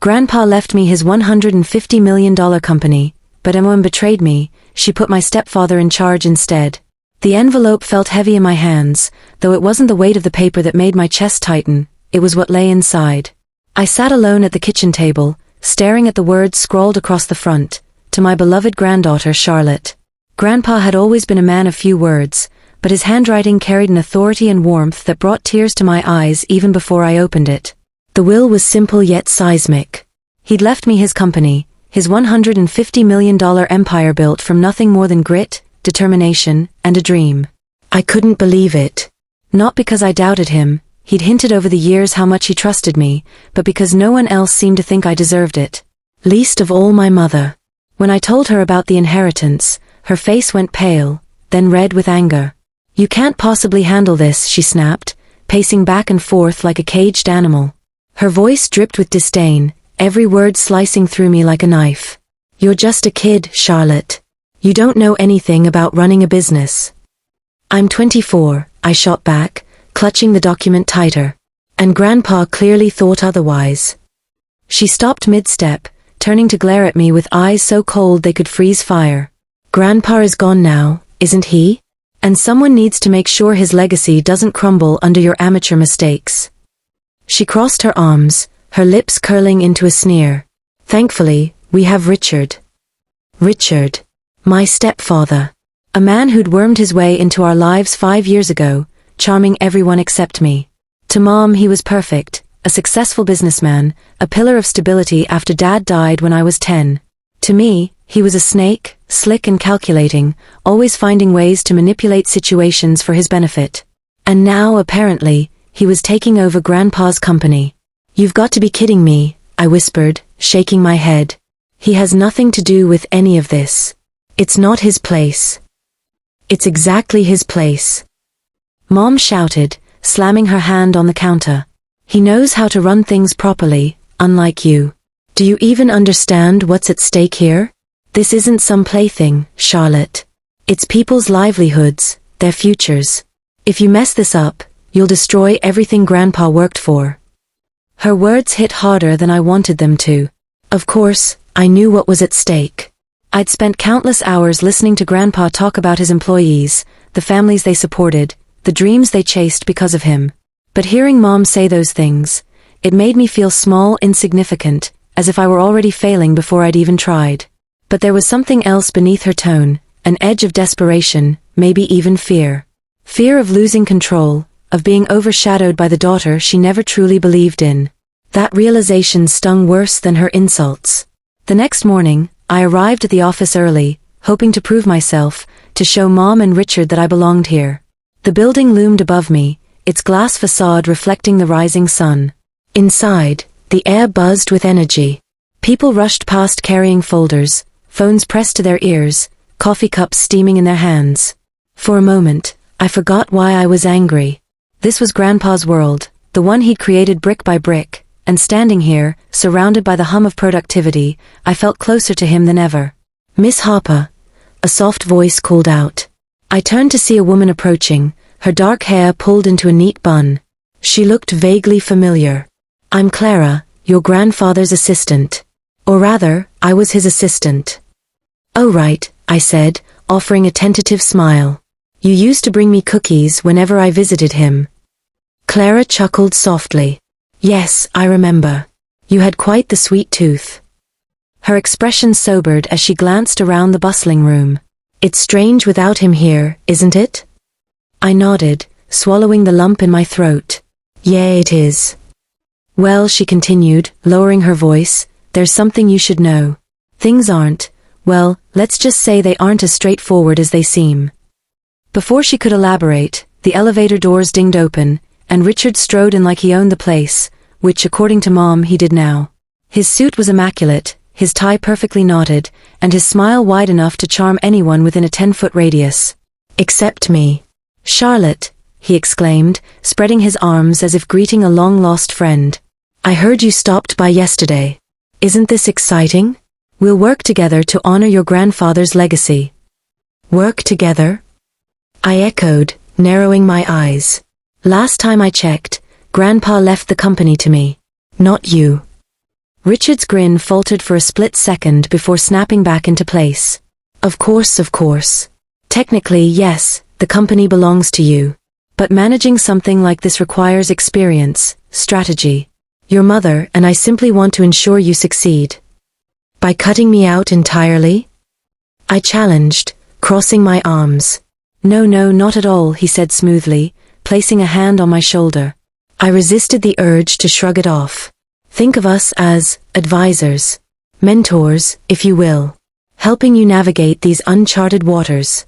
Grandpa left me his $150 million company, but Emma betrayed me. She put my stepfather in charge instead. The envelope felt heavy in my hands, though it wasn't the weight of the paper that made my chest tighten, it was what lay inside. I sat alone at the kitchen table, staring at the words scrawled across the front, to my beloved granddaughter Charlotte. Grandpa had always been a man of few words, but his handwriting carried an authority and warmth that brought tears to my eyes even before I opened it. The will was simple yet seismic. He'd left me his company, his $150 million empire built from nothing more than grit, determination, and a dream. I couldn't believe it. Not because I doubted him, he'd hinted over the years how much he trusted me, but because no one else seemed to think I deserved it. Least of all my mother. When I told her about the inheritance, her face went pale, then red with anger. "You can't possibly handle this," she snapped, pacing back and forth like a caged animal. Her voice dripped with disdain, every word slicing through me like a knife. "You're just a kid, Charlotte. You don't know anything about running a business." "I'm 24, I shot back, clutching the document tighter. "And Grandpa clearly thought otherwise." She stopped mid-step, turning to glare at me with eyes so cold they could freeze fire. "Grandpa is gone now, isn't he? And someone needs to make sure his legacy doesn't crumble under your amateur mistakes." She crossed her arms, her lips curling into a sneer. "Thankfully, we have Richard." Richard. My stepfather. A man who'd wormed his way into our lives 5 years ago, charming everyone except me. To Mom he was perfect, a successful businessman, a pillar of stability after Dad died when I was 10. To me, he was a snake, slick and calculating, always finding ways to manipulate situations for his benefit. And now, apparently, he was taking over Grandpa's company. "You've got to be kidding me," I whispered, shaking my head. "He has nothing to do with any of this. It's not his place." "It's exactly his place," Mom shouted, slamming her hand on the counter. "He knows how to run things properly, unlike you. Do you even understand what's at stake here? This isn't some plaything, Charlotte. It's people's livelihoods, their futures. If you mess this up, you'll destroy everything Grandpa worked for." Her words hit harder than I wanted them to. Of course, I knew what was at stake. I'd spent countless hours listening to Grandpa talk about his employees, the families they supported, the dreams they chased because of him. But hearing Mom say those things, it made me feel small, insignificant, as if I were already failing before I'd even tried. But there was something else beneath her tone, an edge of desperation, maybe even fear. Fear of losing control, of being overshadowed by the daughter she never truly believed in. That realization stung worse than her insults. The next morning, I arrived at the office early, hoping to prove myself, to show Mom and Richard that I belonged here. The building loomed above me, its glass facade reflecting the rising sun. Inside, the air buzzed with energy. People rushed past carrying folders, phones pressed to their ears, coffee cups steaming in their hands. For a moment, I forgot why I was angry. This was Grandpa's world, the one he'd created brick by brick, and standing here, surrounded by the hum of productivity, I felt closer to him than ever. "Miss Harper," a soft voice called out. I turned to see a woman approaching, her dark hair pulled into a neat bun. She looked vaguely familiar. "I'm Clara, your grandfather's assistant. Or rather, I was his assistant." "Oh right," I said, offering a tentative smile. "You used to bring me cookies whenever I visited him." Clara chuckled softly. "Yes, I remember. You had quite the sweet tooth." Her expression sobered as she glanced around the bustling room. "It's strange without him here, isn't it?" I nodded, swallowing the lump in my throat. "Yeah, it is." "Well," she continued, lowering her voice, "there's something you should know. Things aren't, well, let's just say they aren't as straightforward as they seem." Before she could elaborate, the elevator doors dinged open, and Richard strode in like he owned the place, which according to Mom he did now. His suit was immaculate, his tie perfectly knotted, and his smile wide enough to charm anyone within a 10-foot radius. "Except me." "Charlotte," he exclaimed, spreading his arms as if greeting a long-lost friend. "I heard you stopped by yesterday. Isn't this exciting? We'll work together to honor your grandfather's legacy." "Work together?" I echoed, narrowing my eyes. "Last time I checked, Grandpa left the company to me. Not you." Richard's grin faltered for a split second before snapping back into place. Of course, of course. Technically, yes, the company belongs to you. But managing something like this requires experience, strategy. Your mother and I simply want to ensure you succeed. By cutting me out entirely? I challenged, crossing my arms. No, not at all, he said smoothly, placing a hand on my shoulder. I resisted the urge to shrug it off. Think of us as advisors, mentors, if you will, helping you navigate these uncharted waters.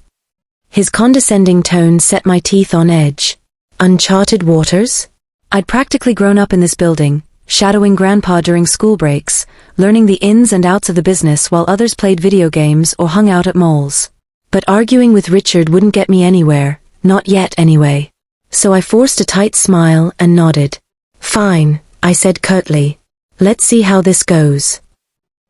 His condescending tone set my teeth on edge. Uncharted waters? I'd practically grown up in this building, shadowing Grandpa during school breaks, learning the ins and outs of the business while others played video games or hung out at malls. But arguing with Richard wouldn't get me anywhere, not yet anyway. So I forced a tight smile and nodded. Fine, I said curtly. Let's see how this goes.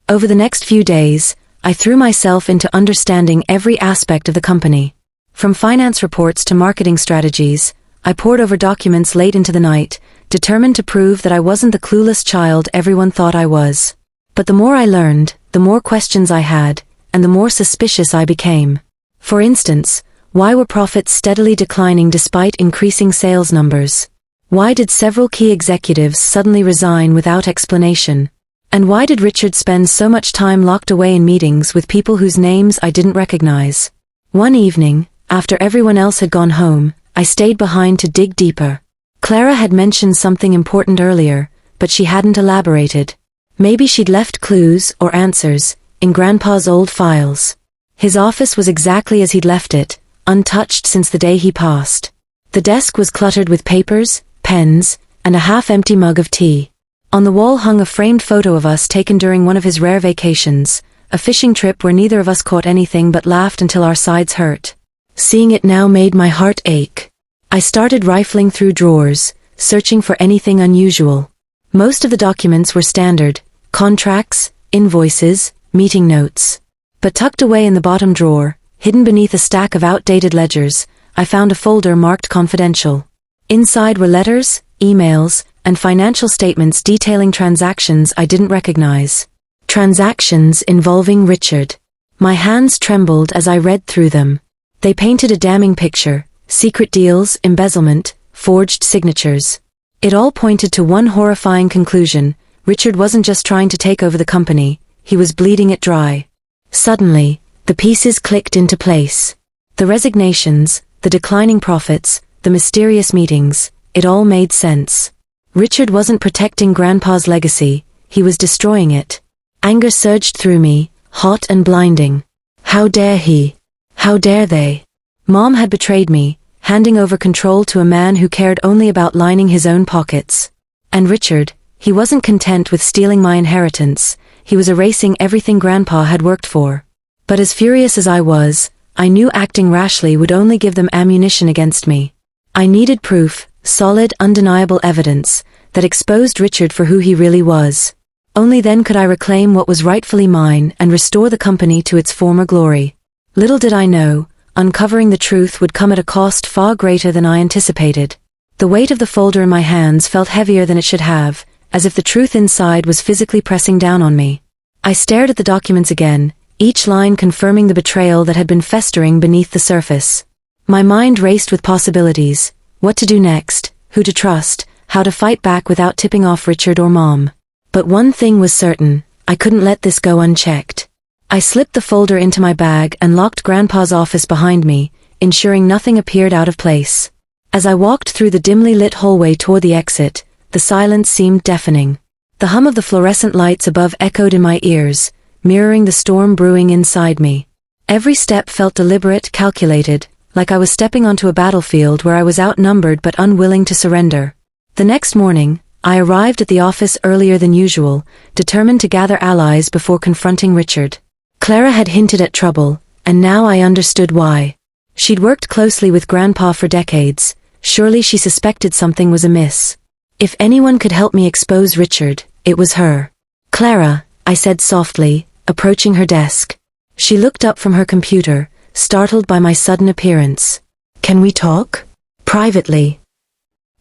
Over the next few days, I threw myself into understanding every aspect of the company. From finance reports to marketing strategies, I pored over documents late into the night, determined to prove that I wasn't the clueless child everyone thought I was. But the more I learned, the more questions I had, and the more suspicious I became. For instance, why were profits steadily declining despite increasing sales numbers? Why did several key executives suddenly resign without explanation? And why did Richard spend so much time locked away in meetings with people whose names I didn't recognize? One evening, after everyone else had gone home, I stayed behind to dig deeper. Clara had mentioned something important earlier, but she hadn't elaborated. Maybe she'd left clues or answers in Grandpa's old files. His office was exactly as he'd left it, untouched since the day he passed. The desk was cluttered with papers, pens, and a half-empty mug of tea. On the wall hung a framed photo of us taken during one of his rare vacations, a fishing trip where neither of us caught anything but laughed until our sides hurt. Seeing it now made my heart ache. I started rifling through drawers, searching for anything unusual. Most of the documents were standard, contracts, invoices, meeting notes. But tucked away in the bottom drawer, hidden beneath a stack of outdated ledgers, I found a folder marked confidential. Inside were letters, emails, and financial statements detailing transactions I didn't recognize. Transactions involving Richard. My hands trembled as I read through them. They painted a damning picture: secret deals, embezzlement, forged signatures. It all pointed to one horrifying conclusion: Richard wasn't just trying to take over the company, he was bleeding it dry. Suddenly, the pieces clicked into place. The resignations, the declining profits, the mysterious meetings, it all made sense. Richard wasn't protecting Grandpa's legacy, he was destroying it. Anger surged through me, hot and blinding. How dare he? How dare they? Mom had betrayed me, handing over control to a man who cared only about lining his own pockets. And Richard, he wasn't content with stealing my inheritance, he was erasing everything Grandpa had worked for. But as furious as I was, I knew acting rashly would only give them ammunition against me. I needed proof, solid, undeniable evidence, that exposed Richard for who he really was. Only then could I reclaim what was rightfully mine and restore the company to its former glory. Little did I know, uncovering the truth would come at a cost far greater than I anticipated. The weight of the folder in my hands felt heavier than it should have, as if the truth inside was physically pressing down on me. I stared at the documents again, each line confirming the betrayal that had been festering beneath the surface. My mind raced with possibilities: what to do next, who to trust, how to fight back without tipping off Richard or Mom. But one thing was certain: I couldn't let this go unchecked. I slipped the folder into my bag and locked Grandpa's office behind me, ensuring nothing appeared out of place. As I walked through the dimly lit hallway toward the exit, the silence seemed deafening. The hum of the fluorescent lights above echoed in my ears, mirroring the storm brewing inside me. Every step felt deliberate, calculated, like I was stepping onto a battlefield where I was outnumbered but unwilling to surrender. The next morning, I arrived at the office earlier than usual, determined to gather allies before confronting Richard. Clara had hinted at trouble, and now I understood why. She'd worked closely with Grandpa for decades. Surely she suspected something was amiss. If anyone could help me expose Richard, it was her. "Clara," I said softly, approaching her desk. She looked up from her computer, startled by my sudden appearance. "Can we talk? Privately?"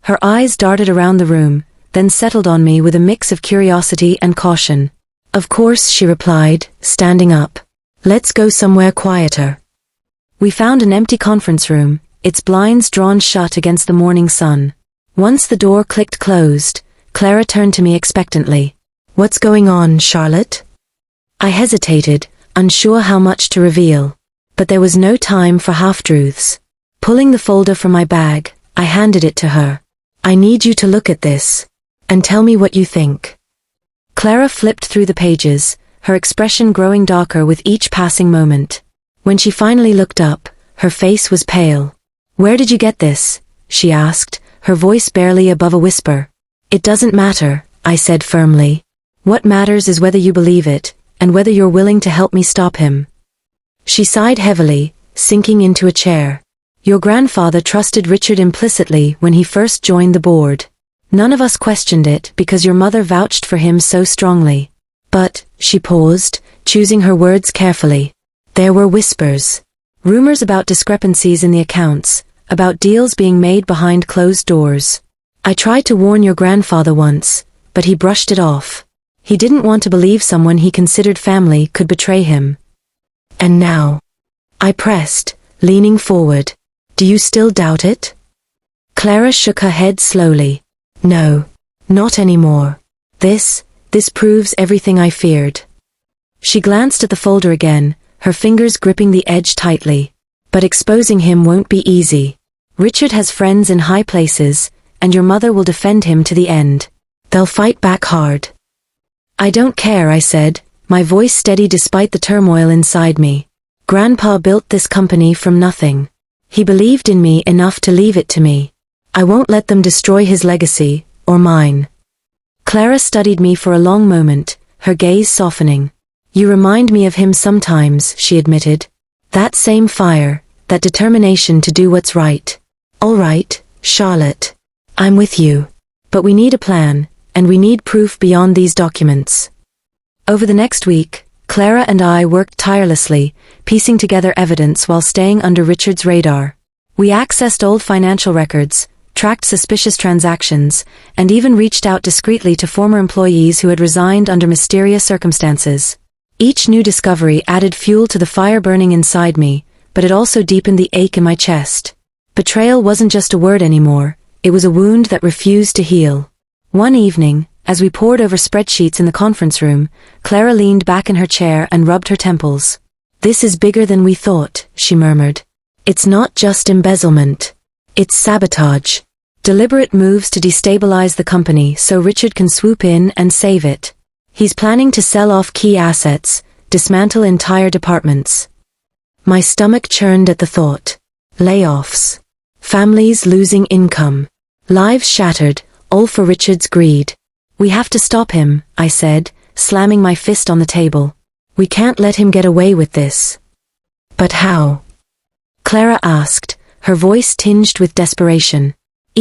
Her eyes darted around the room, then settled on me with a mix of curiosity and caution. "Of course," she replied, standing up. "Let's go somewhere quieter." We found an empty conference room, its blinds drawn shut against the morning sun. Once the door clicked closed, Clara turned to me expectantly. "What's going on, Charlotte?" I hesitated, unsure how much to reveal. But there was no time for half-truths. Pulling the folder from my bag, I handed it to her. "I need you to look at this, and tell me what you think." Clara flipped through the pages, her expression growing darker with each passing moment. When she finally looked up, her face was pale. "Where did you get this?" she asked, her voice barely above a whisper. "It doesn't matter," I said firmly. "What matters is whether you believe it, and whether you're willing to help me stop him." She sighed heavily, sinking into a chair. "Your grandfather trusted Richard implicitly when he first joined the board. None of us questioned it because your mother vouched for him so strongly. But," she paused, choosing her words carefully, "there were whispers. Rumors about discrepancies in the accounts, about deals being made behind closed doors. I tried to warn your grandfather once, but he brushed it off. He didn't want to believe someone he considered family could betray him." "And now?" I pressed, leaning forward. "Do you still doubt it?" Clara shook her head slowly. "No, not anymore. This proves everything I feared." She glanced at the folder again, her fingers gripping the edge tightly. "But exposing him won't be easy. Richard has friends in high places, and your mother will defend him to the end. They'll fight back hard." "I don't care," I said, my voice steady despite the turmoil inside me. "Grandpa built this company from nothing. He believed in me enough to leave it to me. I won't let them destroy his legacy, or mine." Clara studied me for a long moment, her gaze softening. "You remind me of him sometimes," she admitted. "That same fire, that determination to do what's right." "All right, Charlotte. I'm with you. But we need a plan, and we need proof beyond these documents." Over the next week, Clara and I worked tirelessly, piecing together evidence while staying under Richard's radar. We accessed old financial records, tracked suspicious transactions, and even reached out discreetly to former employees who had resigned under mysterious circumstances. Each new discovery added fuel to the fire burning inside me, but it also deepened the ache in my chest. Betrayal wasn't just a word anymore, it was a wound that refused to heal. One evening, as we pored over spreadsheets in the conference room, Clara leaned back in her chair and rubbed her temples. "This is bigger than we thought," she murmured. "It's not just embezzlement. It's sabotage. Deliberate moves to destabilize the company so Richard can swoop in and save it. He's planning to sell off key assets, dismantle entire departments." My stomach churned at the thought. Layoffs. Families losing income. Lives shattered, all for Richard's greed. "We have to stop him," I said, slamming my fist on the table. "We can't let him get away with this." "But how?" Clara asked, her voice tinged with desperation.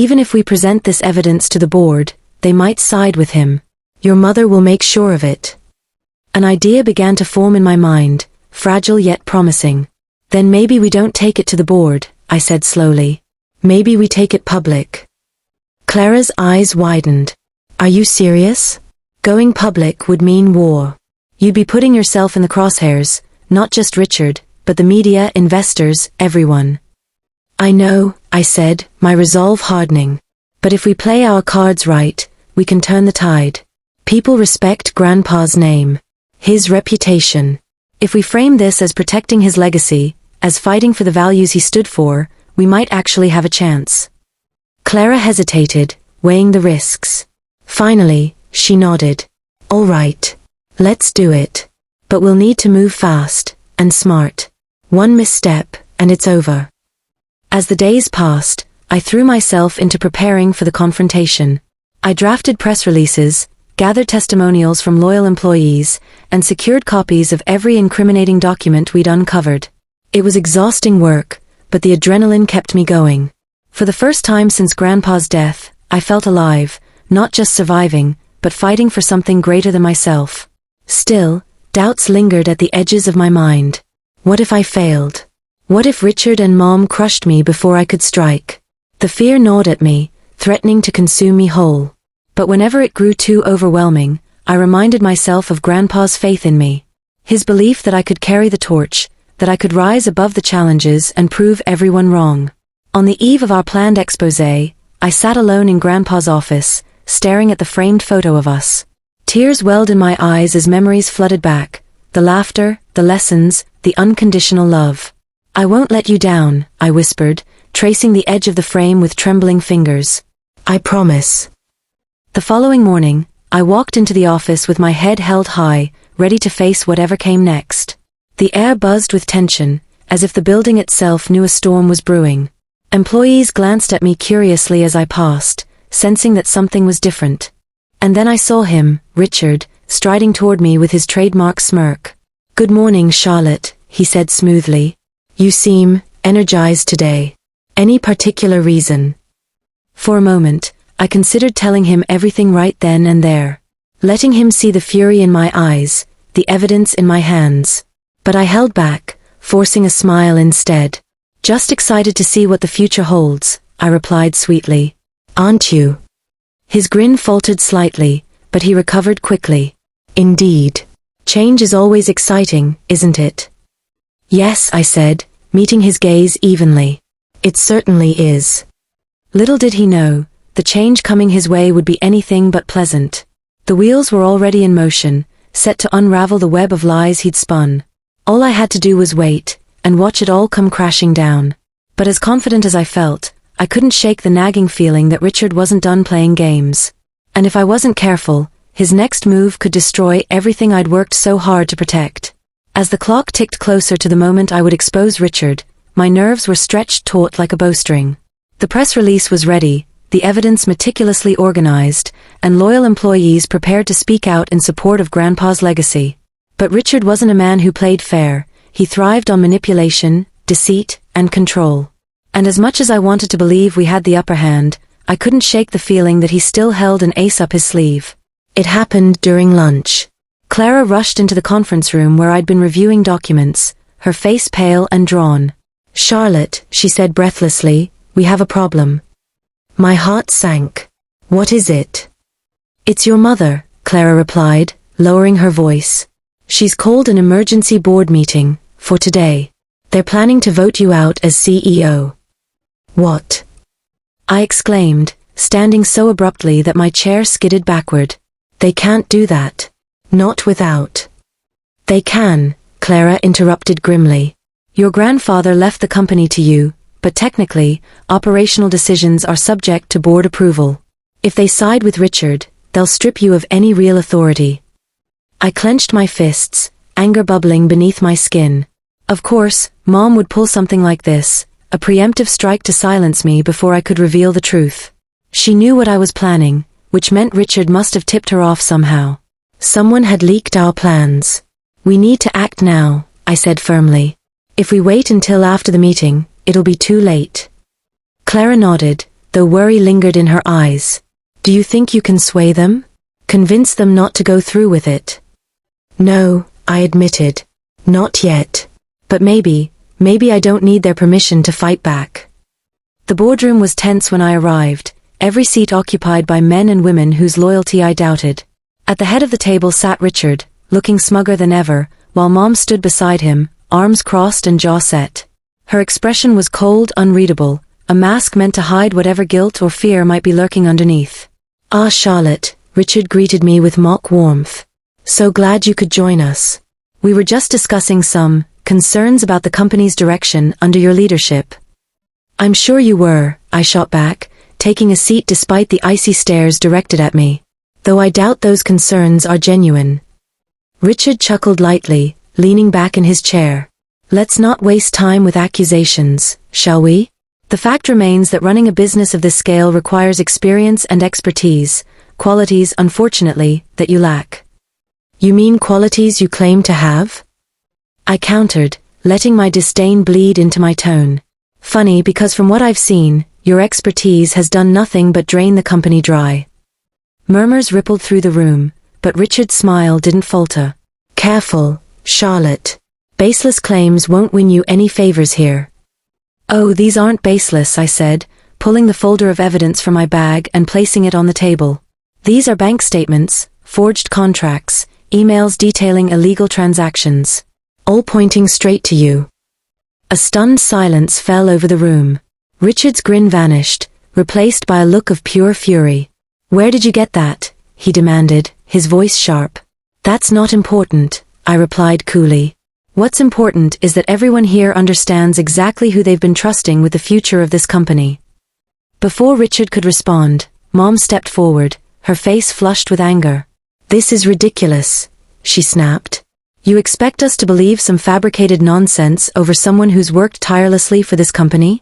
"Even if we present this evidence to the board, they might side with him. Your mother will make sure of it." An idea began to form in my mind, fragile yet promising. "Then maybe we don't take it to the board," I said slowly. "Maybe we take it public." Clara's eyes widened. "Are you serious? Going public would mean war. You'd be putting yourself in the crosshairs, not just Richard, but the media, investors, everyone." "I know," I said, my resolve hardening. "But if we play our cards right, we can turn the tide. People respect Grandpa's name, his reputation. If we frame this as protecting his legacy, as fighting for the values he stood for, we might actually have a chance." Clara hesitated, weighing the risks. Finally, she nodded. "All right. Let's do it. But we'll need to move fast, and smart. One misstep, and it's over." As the days passed, I threw myself into preparing for the confrontation. I drafted press releases, gathered testimonials from loyal employees, and secured copies of every incriminating document we'd uncovered. It was exhausting work, but the adrenaline kept me going. For the first time since Grandpa's death, I felt alive, not just surviving, but fighting for something greater than myself. Still, doubts lingered at the edges of my mind. What if I failed? What if Richard and Mom crushed me before I could strike? The fear gnawed at me, threatening to consume me whole. But whenever it grew too overwhelming, I reminded myself of Grandpa's faith in me. His belief that I could carry the torch, that I could rise above the challenges and prove everyone wrong. On the eve of our planned exposé, I sat alone in Grandpa's office, staring at the framed photo of us. Tears welled in my eyes as memories flooded back, the laughter, the lessons, the unconditional love. "I won't let you down," I whispered, tracing the edge of the frame with trembling fingers. "I promise." The following morning, I walked into the office with my head held high, ready to face whatever came next. The air buzzed with tension, as if the building itself knew a storm was brewing. Employees glanced at me curiously as I passed, sensing that something was different. And then I saw him, Richard, striding toward me with his trademark smirk. "Good morning, Charlotte," he said smoothly. "You seem energized today. Any particular reason?" For a moment, I considered telling him everything right then and there, letting him see the fury in my eyes, the evidence in my hands. But I held back, forcing a smile instead. "Just excited to see what the future holds," I replied sweetly. "Aren't you?" His grin faltered slightly, but he recovered quickly. "Indeed. Change is always exciting, isn't it?" "Yes," I said, meeting his gaze evenly. "It certainly is." Little did he know, the change coming his way would be anything but pleasant. The wheels were already in motion, set to unravel the web of lies he'd spun. All I had to do was wait, and watch it all come crashing down. But as confident as I felt, I couldn't shake the nagging feeling that Richard wasn't done playing games. And if I wasn't careful, his next move could destroy everything I'd worked so hard to protect. As the clock ticked closer to the moment I would expose Richard, my nerves were stretched taut like a bowstring. The press release was ready, the evidence meticulously organized, and loyal employees prepared to speak out in support of Grandpa's legacy. But Richard wasn't a man who played fair. He thrived on manipulation, deceit, and control. And as much as I wanted to believe we had the upper hand, I couldn't shake the feeling that he still held an ace up his sleeve. It happened during lunch. Clara rushed into the conference room where I'd been reviewing documents, her face pale and drawn. "Charlotte," she said breathlessly, "we have a problem." My heart sank. "What is it?" "It's your mother," Clara replied, lowering her voice. "She's called an emergency board meeting, for today. They're planning to vote you out as CEO. "What?" I exclaimed, standing so abruptly that my chair skidded backward. "They can't do that. Not without." "They can," Clara interrupted grimly. "Your grandfather left the company to you, but technically, operational decisions are subject to board approval. If they side with Richard, they'll strip you of any real authority." I clenched my fists, anger bubbling beneath my skin. Of course, Mom would pull something like this, a preemptive strike to silence me before I could reveal the truth. She knew what I was planning, which meant Richard must have tipped her off somehow. Someone had leaked our plans. "We need to act now," I said firmly. "If we wait until after the meeting, it'll be too late." Clara nodded, though worry lingered in her eyes. "Do you think you can sway them? Convince them not to go through with it?" "No," I admitted. "Not yet. But maybe I don't need their permission to fight back." The boardroom was tense when I arrived, every seat occupied by men and women whose loyalty I doubted. At the head of the table sat Richard, looking smugger than ever, while Mom stood beside him, arms crossed and jaw set. Her expression was cold, unreadable, a mask meant to hide whatever guilt or fear might be lurking underneath. "Ah, Charlotte," Richard greeted me with mock warmth. "So glad you could join us. We were just discussing some concerns about the company's direction under your leadership." "I'm sure you were," I shot back, taking a seat despite the icy stares directed at me. "Though I doubt those concerns are genuine." Richard chuckled lightly, leaning back in his chair. "Let's not waste time with accusations, shall we? The fact remains that running a business of this scale requires experience and expertise, qualities, unfortunately, that you lack." "You mean qualities you claim to have?" I countered, letting my disdain bleed into my tone. "Funny because from what I've seen, your expertise has done nothing but drain the company dry." Murmurs rippled through the room, but Richard's smile didn't falter. "Careful, Charlotte. Baseless claims won't win you any favors here." "Oh, these aren't baseless," I said, pulling the folder of evidence from my bag and placing it on the table. These are bank statements, forged contracts, emails detailing illegal transactions, all pointing straight to you." A stunned silence fell over the room. Richard's grin vanished, replaced by a look of pure fury. "Where did you get that?" he demanded, his voice sharp. "That's not important," I replied coolly. "What's important is that everyone here understands exactly who they've been trusting with the future of this company." Before Richard could respond, Mom stepped forward, her face flushed with anger. "This is ridiculous," she snapped. "You expect us to believe some fabricated nonsense over someone who's worked tirelessly for this company?"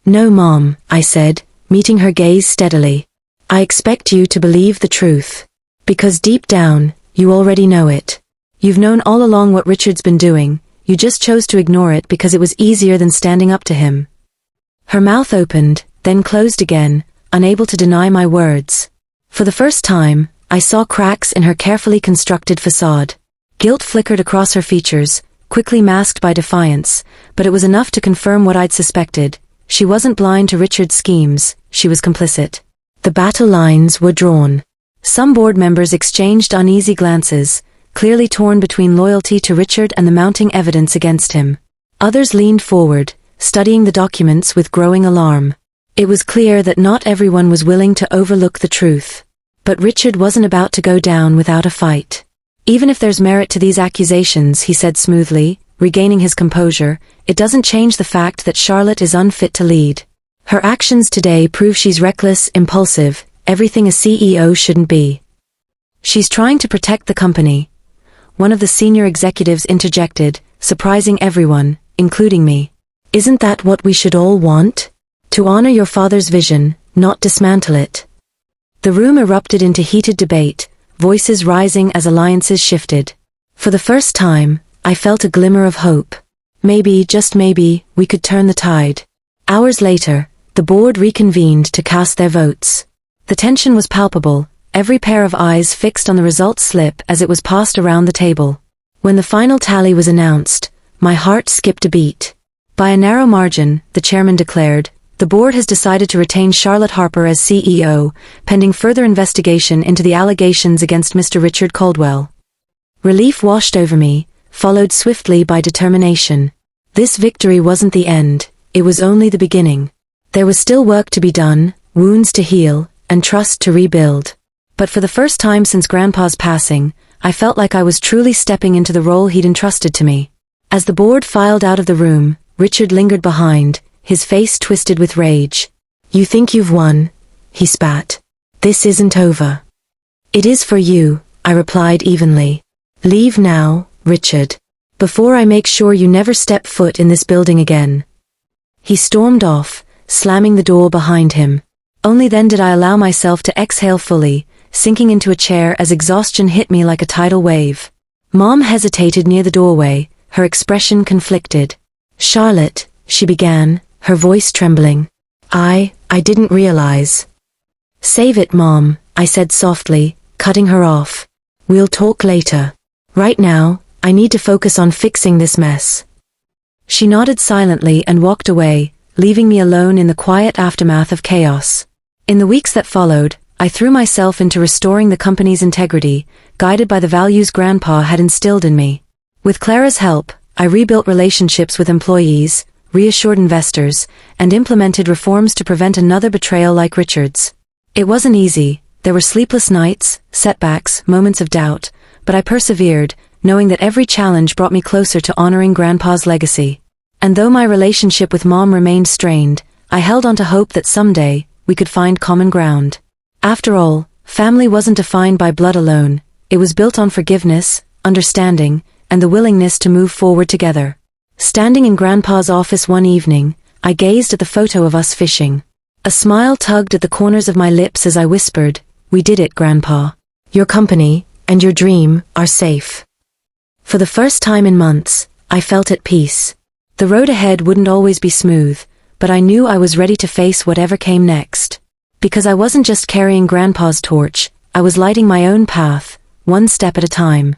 "No, Mom," I said, meeting her gaze steadily. "I expect you to believe the truth. Because deep down, you already know it. You've known all along what Richard's been doing, you just chose to ignore it because it was easier than standing up to him." Her mouth opened, then closed again, unable to deny my words. For the first time, I saw cracks in her carefully constructed facade. Guilt flickered across her features, quickly masked by defiance, but it was enough to confirm what I'd suspected. She wasn't blind to Richard's schemes, she was complicit. The battle lines were drawn. Some board members exchanged uneasy glances, clearly torn between loyalty to Richard and the mounting evidence against him. Others leaned forward, studying the documents with growing alarm. It was clear that not everyone was willing to overlook the truth. But Richard wasn't about to go down without a fight. "Even if there's merit to these accusations," he said smoothly, regaining his composure, "it doesn't change the fact that Charlotte is unfit to lead. Her actions today prove she's reckless, impulsive, everything a CEO shouldn't be. She's trying to protect the company." One of the senior executives interjected, surprising everyone, including me. "Isn't that what we should all want? To honor your father's vision, not dismantle it." The room erupted into heated debate, voices rising as alliances shifted. For the first time, I felt a glimmer of hope. Maybe, just maybe, we could turn the tide. Hours later, the board reconvened to cast their votes. The tension was palpable, every pair of eyes fixed on the results slip as it was passed around the table. When the final tally was announced, my heart skipped a beat. By a narrow margin, the chairman declared, "The board has decided to retain Charlotte Harper as CEO, pending further investigation into the allegations against Mr. Richard Caldwell." Relief washed over me, followed swiftly by determination. This victory wasn't the end, it was only the beginning. There was still work to be done, wounds to heal, and trust to rebuild. But for the first time since Grandpa's passing, I felt like I was truly stepping into the role he'd entrusted to me. As the board filed out of the room, Richard lingered behind, his face twisted with rage. "You think you've won?" he spat. "This isn't over." "It is for you," I replied evenly. "Leave now, Richard. Before I make sure you never step foot in this building again." He stormed off, slamming the door behind him. Only then did I allow myself to exhale fully, sinking into a chair as exhaustion hit me like a tidal wave. Mom hesitated near the doorway, her expression conflicted. "Charlotte," she began, her voice trembling. I didn't realize." "Save it, Mom," I said softly, cutting her off. "We'll talk later. Right now, I need to focus on fixing this mess." She nodded silently and walked away, leaving me alone in the quiet aftermath of chaos. In the weeks that followed, I threw myself into restoring the company's integrity, guided by the values Grandpa had instilled in me. With Clara's help, I rebuilt relationships with employees, reassured investors, and implemented reforms to prevent another betrayal like Richard's. It wasn't easy, there were sleepless nights, setbacks, moments of doubt, but I persevered, knowing that every challenge brought me closer to honoring Grandpa's legacy. And though my relationship with Mom remained strained, I held on to hope that someday, we could find common ground. After all, family wasn't defined by blood alone, it was built on forgiveness, understanding, and the willingness to move forward together. Standing in Grandpa's office one evening, I gazed at the photo of us fishing. A smile tugged at the corners of my lips as I whispered, "We did it, Grandpa. Your company, and your dream, are safe." For the first time in months, I felt at peace. The road ahead wouldn't always be smooth, but I knew I was ready to face whatever came next. Because I wasn't just carrying Grandpa's torch, I was lighting my own path, one step at a time.